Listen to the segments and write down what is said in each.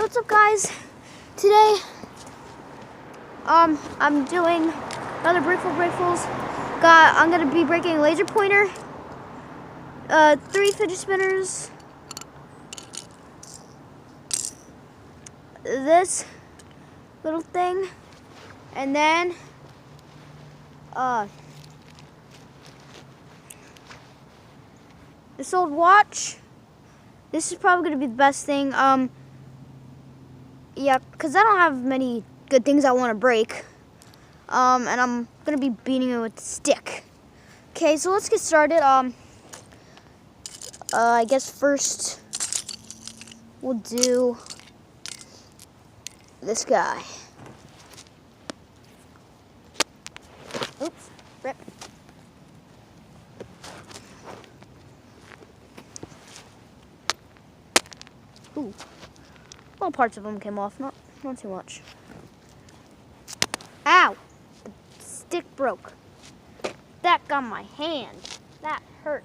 what's up, guys? Today, I'm doing another Brickfuls. I'm gonna be breaking a laser pointer, 3 fidget spinners, this little thing, and then this old watch. This is probably gonna be the best thing. Yeah, because I don't have many good things I want to break. And I'm going to be beating it with a stick. Okay, so let's get started. I guess first we'll do this guy. Oops, rip. Ooh. Well, parts of them came off, not too much. Ow! The stick broke. That got my hand. That hurt.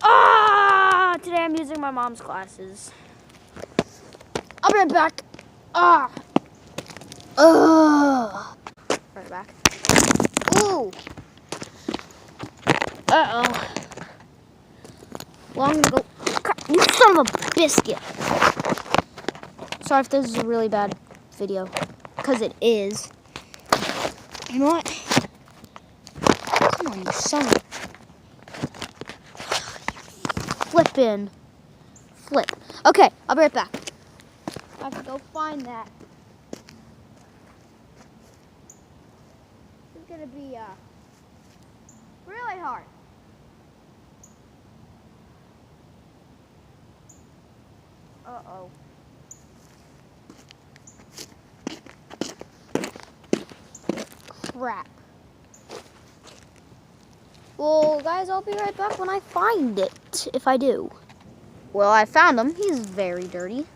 Ah! Today I'm using my mom's glasses. I'll be right back. Ah! Right back. Ooh! Uh-oh. Long ago. You son of a biscuit. Sorry if this is a really bad video, because it is. You know what? Come on, you son of a... Flip. Okay, I'll be right back. I have to go find that. This is going to be really hard. Uh-oh. Crap. Well, guys, I'll be right back when I find it, if I do. Well, I found him. He's very dirty.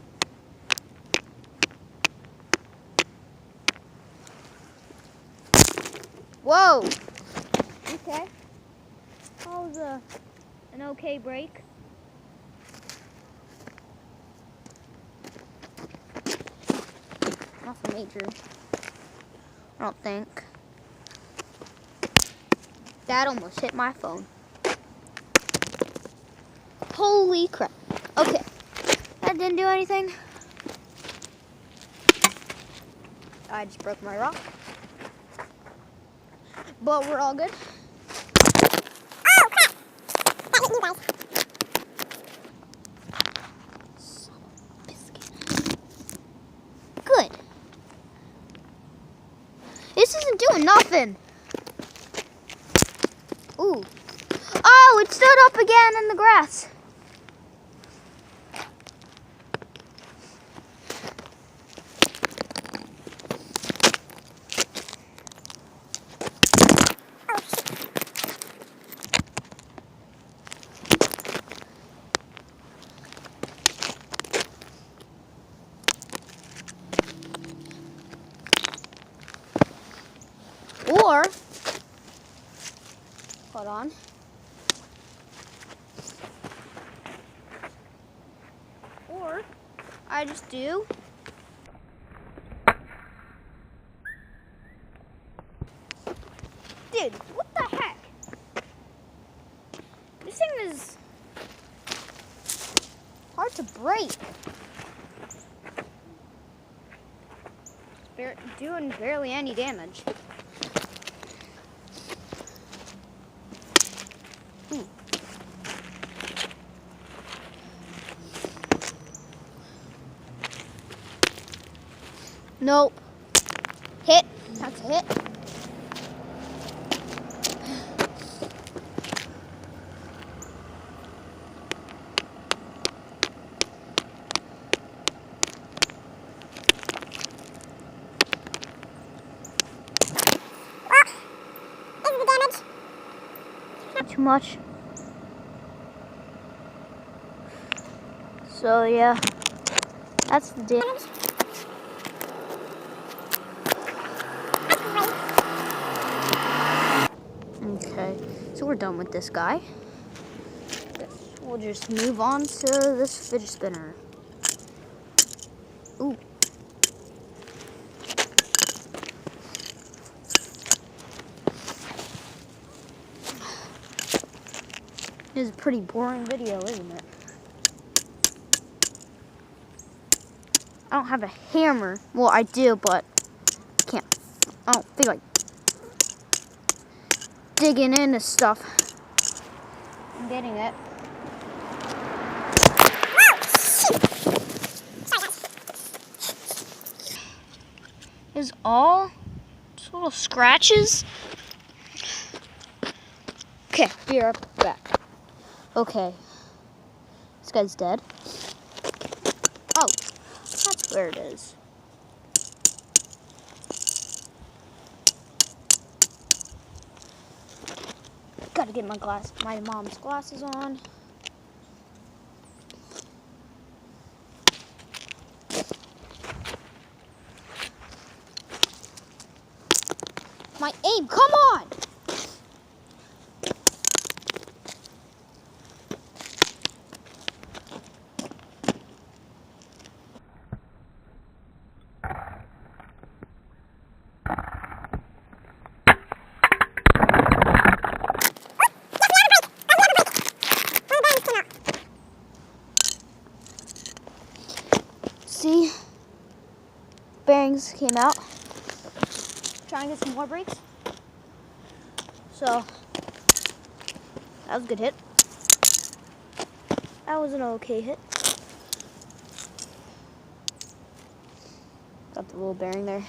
Whoa! Okay. That was an okay break. Nothing major, I don't think. That almost hit my phone. Holy crap. Okay, that didn't do anything. I just broke my rock. But we're all good. Oh, crap. That hit me, guys. Son of a biscuit. Good. This isn't doing nothing. Ooh. Oh, it stood up again in the grass. Or, hold on. Or, I just do. Dude, what the heck? This thing is hard to break. Doing barely any damage. Nope. Hit. That's a hit. This is the damage. Not too much. So yeah, that's the damage. Okay, so we're done with this guy. We'll just move on to this fidget spinner. This is a pretty boring video, isn't it? I don't have a hammer. Well, I do, but I don't feel like digging into stuff. I'm getting it. Is all just little scratches? Okay, be right back. Okay, this guy's dead. Oh, that's where it is. Gotta get my mom's glasses on. My aim, come on! See, bearings came out. Trying to get some more brakes. So, that was a good hit. That was an okay hit. Got the little bearing there.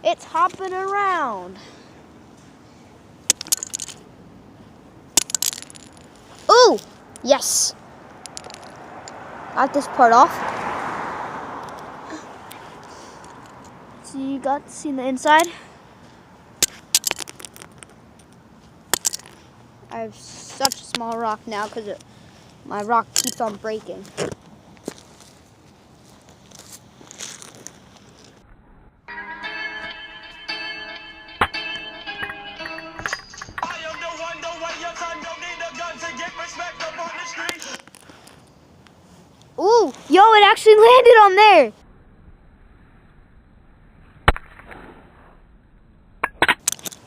It's hopping around. Ooh, yes. Got this part off. So you got to see the inside. I have such a small rock now because my rock keeps on breaking. Ooh, yo, it actually landed on there.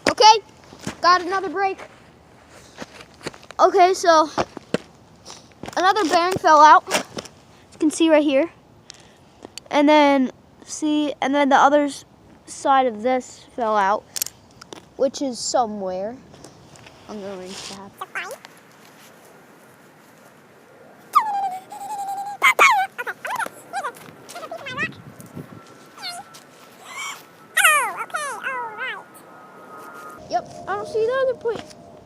Okay, got another brake. Okay, so another bearing fell out. You can see right here. And then the other side of this fell out, which is somewhere. I'm going to have. Yep, I don't see the other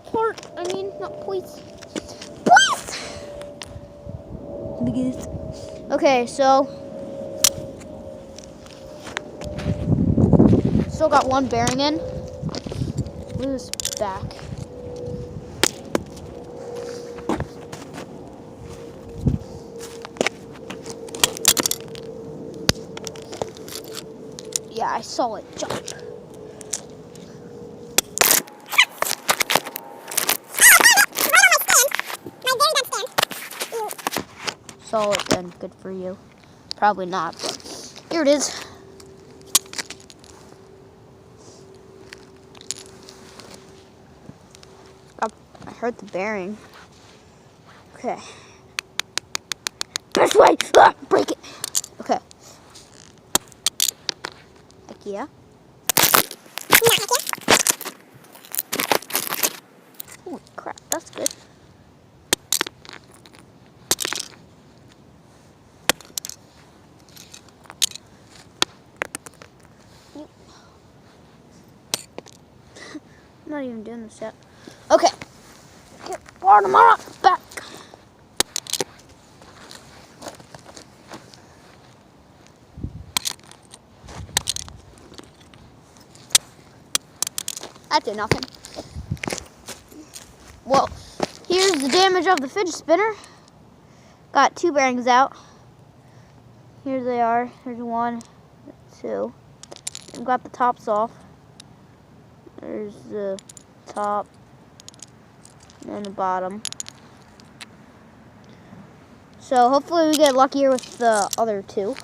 part. I mean, not points. Points! Okay, so still got one bearing in. Loose back. Yeah, I saw it jump. Saw it then, good for you. Probably not, but here it is. Oh, I heard the bearing. Okay. This way! Ah, break it! Okay. Heck yeah. Holy crap, that's good. I'm not even doing this yet. Okay. Get part of my rock back. That did nothing. Well, here's the damage of the fidget spinner. Got two bearings out. Here they are. There's one, two. I've got the tops off. There's the top and the bottom. So hopefully we get luckier with the other two.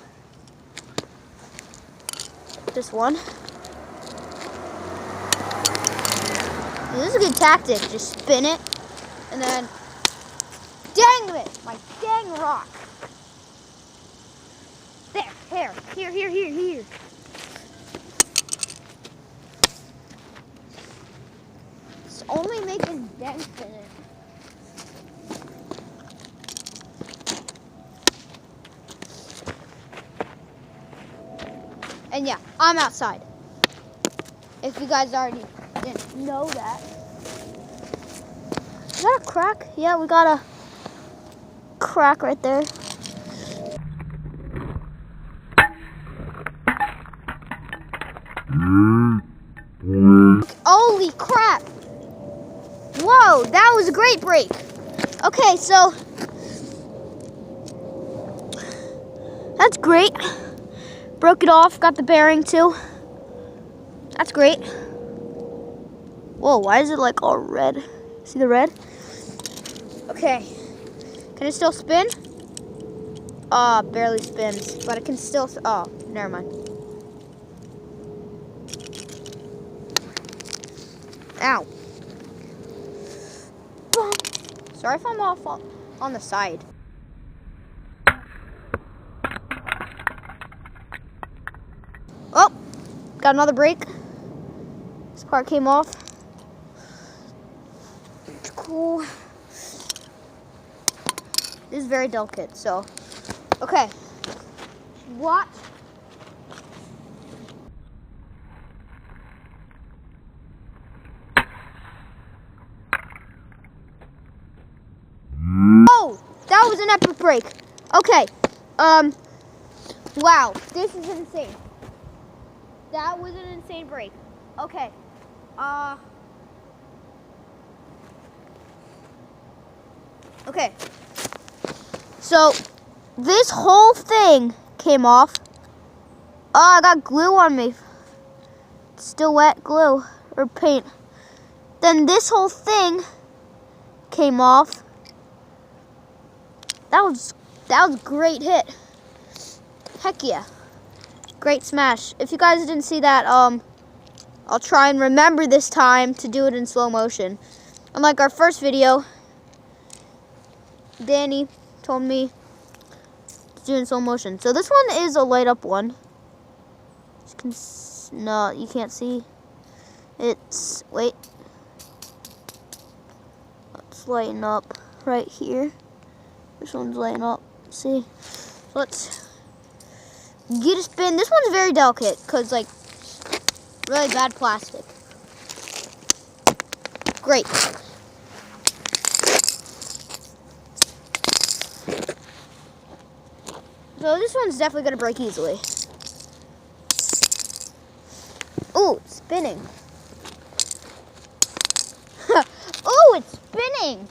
This one. This is a good tactic. Just spin it, and then, dang it, my dang rock. There, here. It's only making dents in it. And yeah, I'm outside. If you guys already didn't know that. Is that a crack? Yeah, we got a crack right there. Holy crap! Whoa, that was a great break. Okay, so that's great. Broke it off, got the bearing too. That's great. Whoa, why is it like all red? See the red? Okay. Can it still spin? Barely spins, but it can still, never mind. Ow. Sorry if I'm off on the side. Oh, got another break. This part came off. It's cool. This is very delicate, so. Okay. Watch. Oh, that was an epic break. Okay. Wow, this is insane. That was an insane break. Okay. Okay. So, this whole thing came off. Oh, I got glue on me. It's still wet glue or paint. Then this whole thing came off. That was a great hit. Heck yeah. Great smash. If you guys didn't see that, I'll try and remember this time to do it in slow motion. Unlike our first video, Danny told me to do it in slow motion. So this one is a light up one. No, you can't see. It's, wait. Let's lighten up right here. This one's lighting up. See? Let's get a spin. This one's very delicate because, like, really bad plastic. Great. So this one's definitely going to break easily. Ooh, it's spinning. Ooh, it's spinning.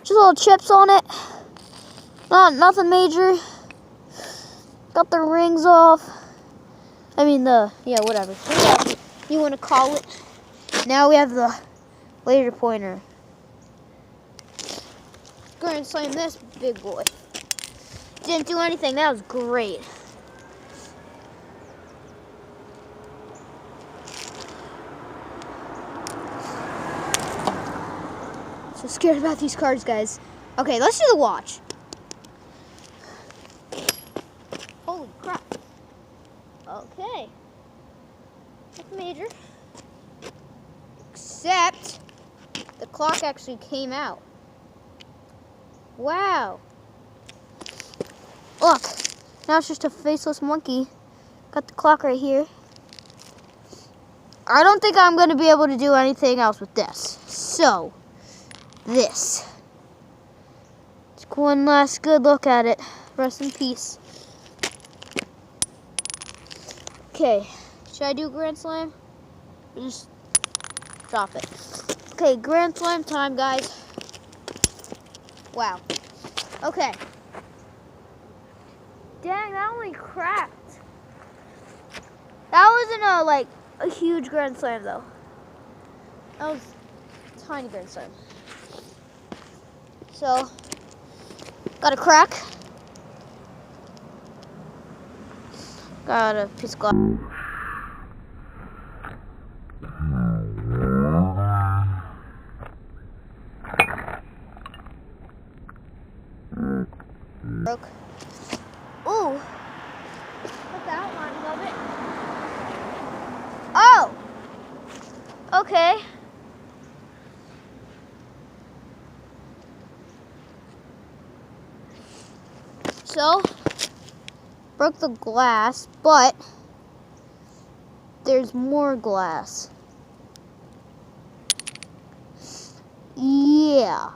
Little chips on it. Nothing major. Got the rings off. I mean whatever. You want to call it. Now we have the laser pointer. Go ahead and slam this big boy. Didn't do anything. That was great. so scared about these cards, guys. Okay, let's do the watch. Holy crap. Okay. That's major. Except the clock actually came out. Wow. Look. Now it's just a faceless monkey. Got the clock right here. I don't think I'm going to be able to do anything else with this. So, this. Take one last good look at it. Rest in peace. Okay, should I do Grand Slam? Or just drop it. Okay, Grand Slam time, guys. Wow. Okay. Dang, that only cracked. That wasn't a huge Grand Slam though. That was a tiny Grand Slam. So, got a crack. Got a piece of glass. Broke. Ooh. Look the outline of it. Oh. Okay. So, broke the glass, but there's more glass. Yeah.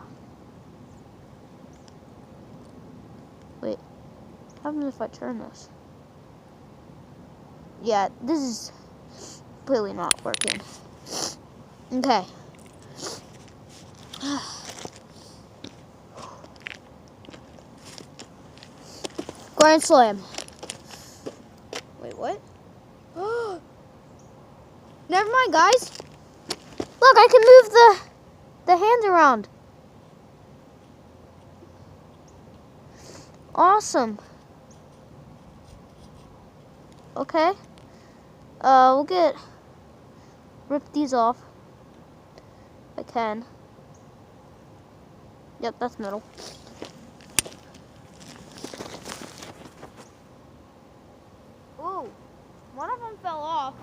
Wait, what happens if I turn this? Yeah, this is clearly not working. Okay. Grand Slam. Wait, what? Never mind, guys. Look, I can move the hands around. Awesome. Okay. We'll rip these off. If I can. Yep, that's metal. Ooh, one of them fell off.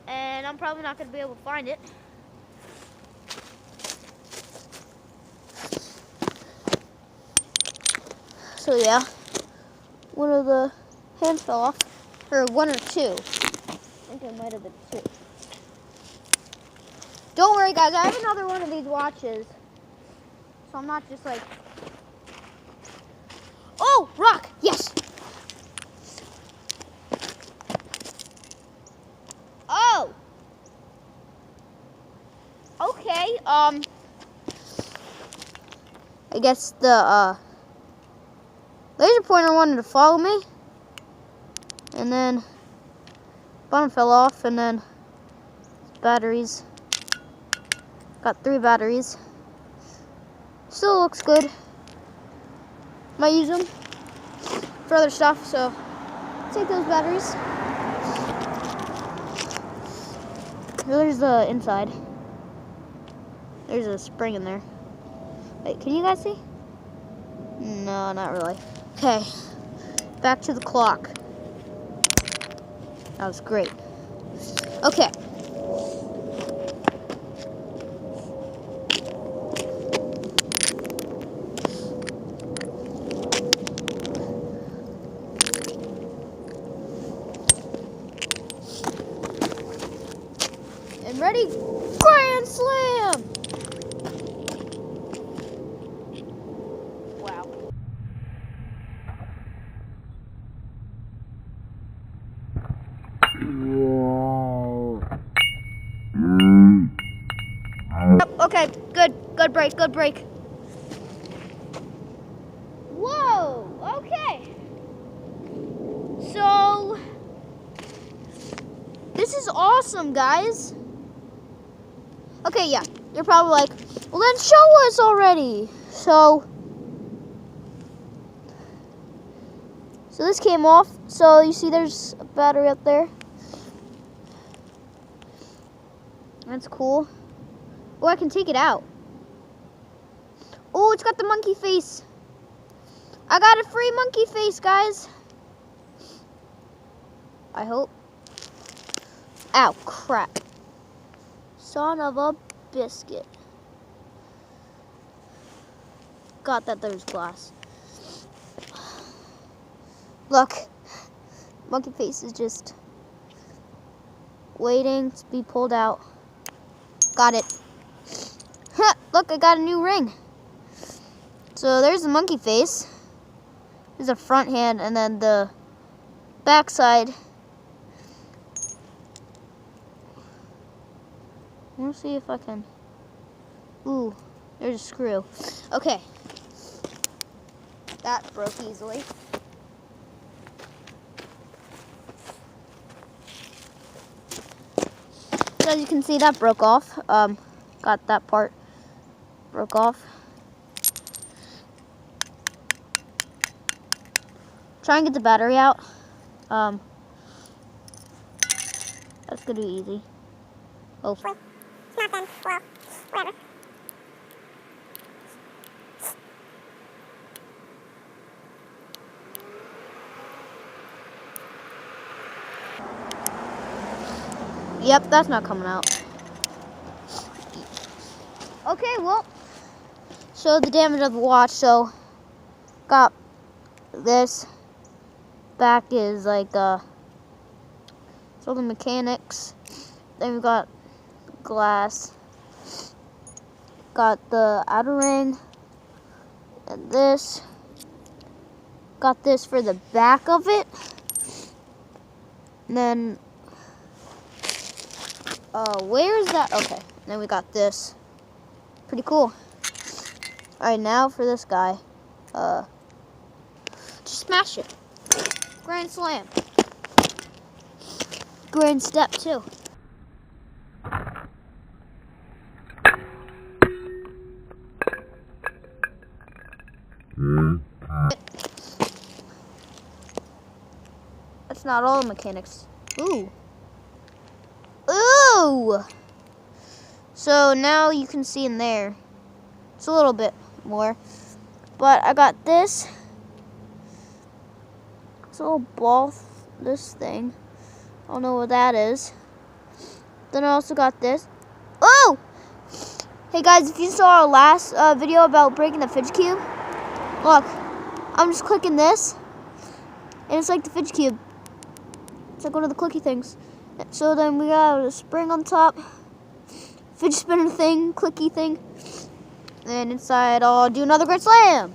And I'm probably not going to be able to find it. So yeah, one of the hands fell off, or one or two. I think it might have been two. Don't worry, guys, I have another one of these watches, so I'm not just like, oh, rock, yes. Oh, okay, I guess the, laser pointer wanted to follow me, and then bottom fell off, and then batteries. Got 3 batteries. Still looks good. Might use them for other stuff, so take those batteries. There's the inside. There's a spring in there. Wait, can you guys see? No, not really. Okay, back to the clock. That was great. Okay. And ready? Grand Slam! Okay, good break. Whoa, okay. So, this is awesome, guys. Okay, yeah, you're probably like, well then show us already. So this came off. So you see there's a battery up there. That's cool. Oh, I can take it out. Oh, it's got the monkey face. I got a free monkey face, guys. I hope. Ow, crap. Son of a biscuit. Got that there's glass. Look. Monkey face is just waiting to be pulled out. Got it. Look, I got a new ring. So there's the monkey face. There's a front hand and then the back side. I want to see if I can. Ooh, there's a screw. Okay. That broke easily. So as you can see, that broke off. Got that part broke off. Try and get the battery out. That's gonna be easy. Oh. It's not then. Well, whatever. Yep, that's not coming out. Okay, well, show the damage of the watch. So, got this. Back is like so the mechanics. Then we got glass. Got the outer ring. And this. Got this for the back of it. And then where is that? Okay. Then we got this. Pretty cool. Alright, now for this guy. Just smash it. Grand slam. Grand step too. That's not all the mechanics. Ooh. Ooh! So now you can see in there. It's a little bit more. But I got this. It's a little ball, this thing. I don't know what that is. Then I also got this. Oh! Hey guys, if you saw our last video about breaking the Fidget Cube, look, I'm just clicking this, and it's like the Fidget Cube. It's like one of the clicky things. So then we got a spring on top, fidget spinner thing, clicky thing, and inside I'll do another Grand Slam.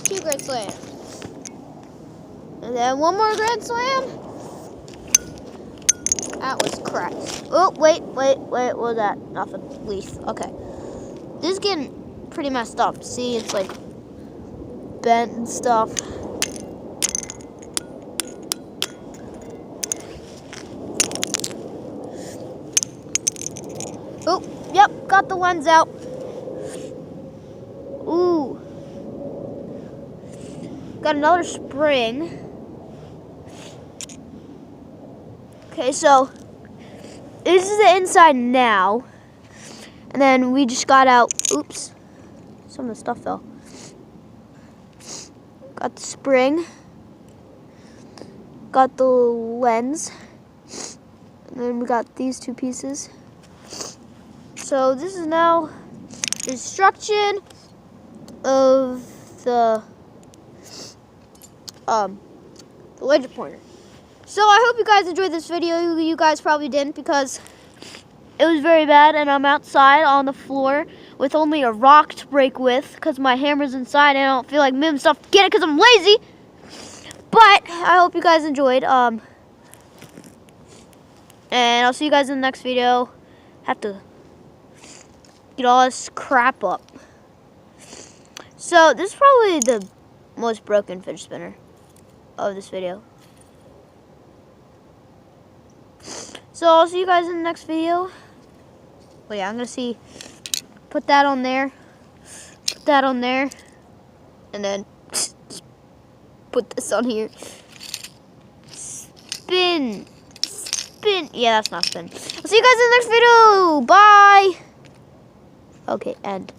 Two Grand Slams. And then one more Grand Slam. That was crap. Oh, wait, what was that? Nothing. Leaf. Okay. This is getting pretty messed up. See, it's like bent and stuff. Oh, yep, got the lens out. Ooh. Got another spring. Okay, so this is the inside now. And then we just got out, oops, some of the stuff fell. Got the spring. Got the lens. And then we got these two pieces. So this is now the instruction of the laser pointer. So I hope you guys enjoyed this video. You guys probably didn't because it was very bad and I'm outside on the floor with only a rock to break with because my hammer's inside and I don't feel like moving stuff to get it because I'm lazy. But I hope you guys enjoyed. And I'll see you guys in the next video. Have to get all this crap up. So this is probably the most broken fidget spinner of this video. So I'll see you guys in the next video. Well, yeah, I'm gonna see. Put that on there. Put that on there. And then put this on here. spin. Spin. Yeah, that's not spin. I'll see you guys in the next video. Bye. Okay, end.